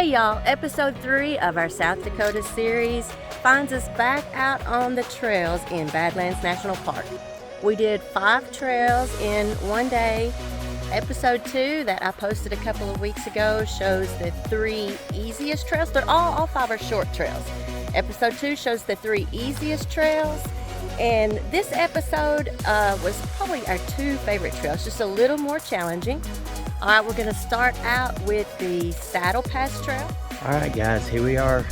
Hey y'all, episode 3 of our South Dakota series finds us back out on the trails in Badlands National Park. We did 5 trails in one day. Episode 2 that I posted a couple of weeks ago shows the 3 easiest trails. They're all 5 are short trails. Episode 2 shows the 3 easiest trails. And this episode was probably our 2 favorite trails, just a little more challenging. All right, we're going to start out with the Saddle Pass Trail. All right, guys, here we are.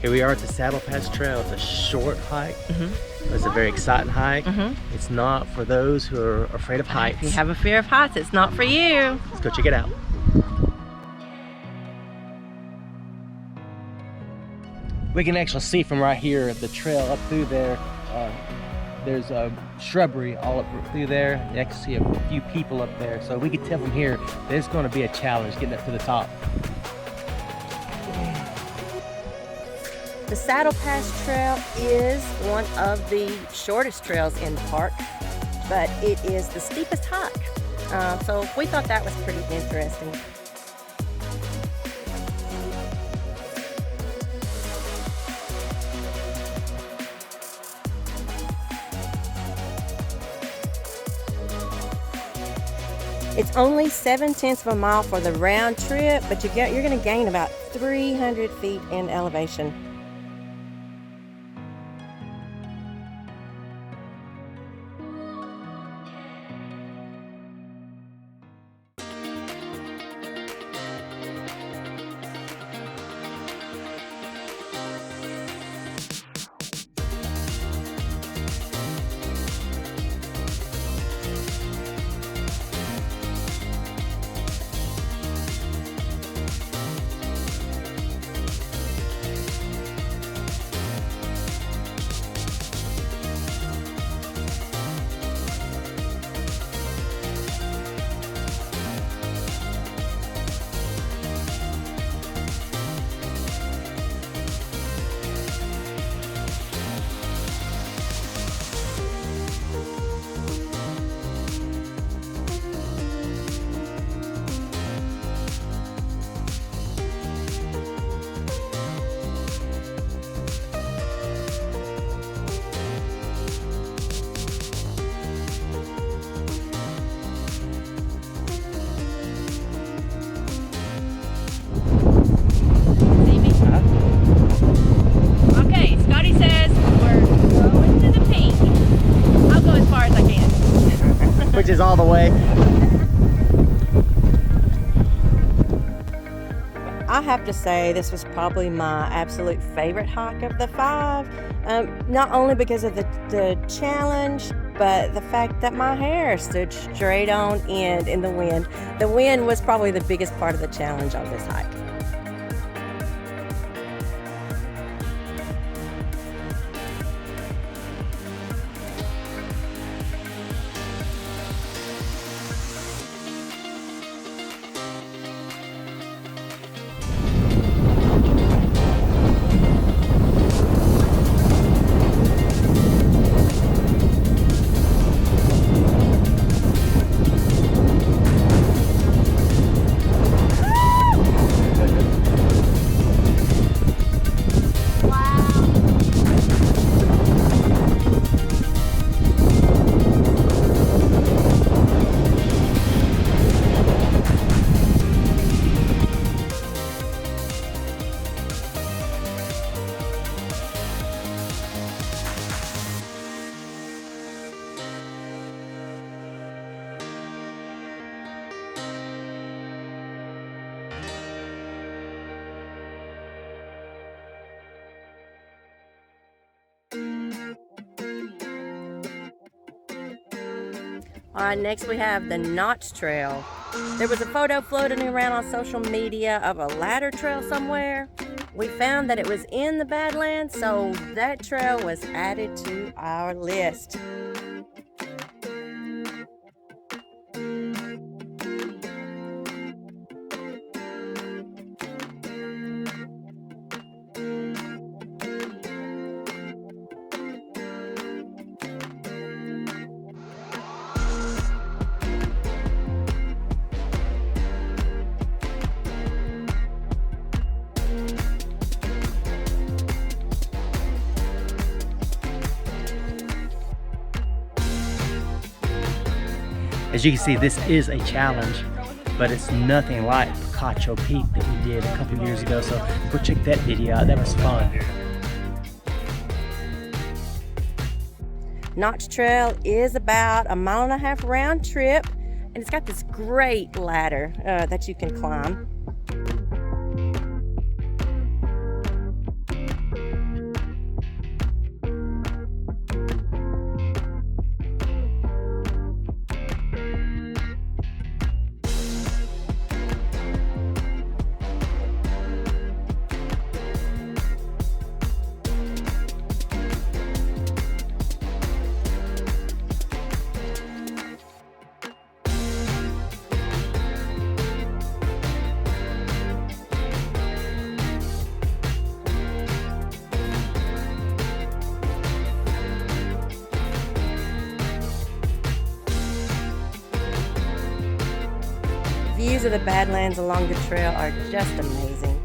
Here we are at the Saddle Pass Trail. It's a short hike. It's a very exciting hike. It's not for those who are afraid of heights. If you have a fear of heights, it's not for you. Let's go check it out. We can actually see from right here the trail up through there. There's a shrubbery all up through there. You can see a few people up there. So we can tell from here that it's going to be a challenge getting up to the top. The Saddle Pass Trail is one of the shortest trails in the park, but it is the steepest hike. So we thought that was pretty interesting. It's only 0.7 of a mile for the round trip, but you're going to gain about 300 feet in elevation. Which is all the way. I have to say this was probably my absolute favorite hike of the 5. Not only because of the challenge, but the fact that my hair stood straight on end in the wind. The wind was probably the biggest part of the challenge on this hike. All right, next we have the Notch Trail. There was a photo floating around on social media of a ladder trail somewhere. We found that it was in the Badlands, so that trail was added to our list. As you can see, this is a challenge, but it's nothing like Picacho Peak that we did a couple years ago. So go check that video out. That was fun. Notch Trail is about a 1.5 mile round trip, and it's got this great ladder that you can climb. Views of the Badlands along the trail are just amazing.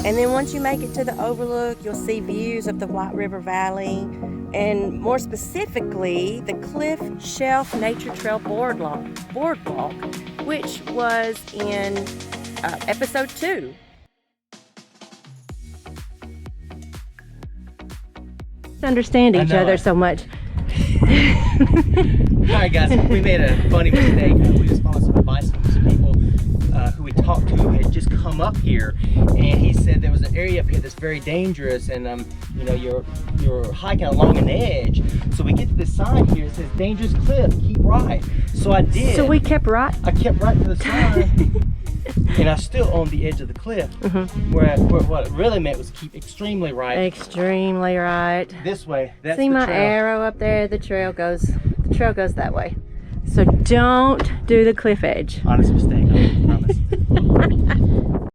And then once you make it to the overlook, you'll see views of the White River Valley, and more specifically, the Cliff Shelf Nature Trail Boardwalk, which was in episode 2. Understand each other so much. Alright guys, we made a funny mistake. We just followed some advice from some people who we talked to who had just come up here, and he said there was an area up here that's very dangerous, and you know, you're hiking along an edge. So we get to this sign here, it says dangerous cliff, keep right. So I did. So we kept right? I kept right to the sign. And I still on the edge of the cliff, where what it really meant was keep extremely right. Extremely right. This way. That's See the my trail. arrow up there? The trail goes that way. So don't do the cliff edge. Honest mistake, I promise.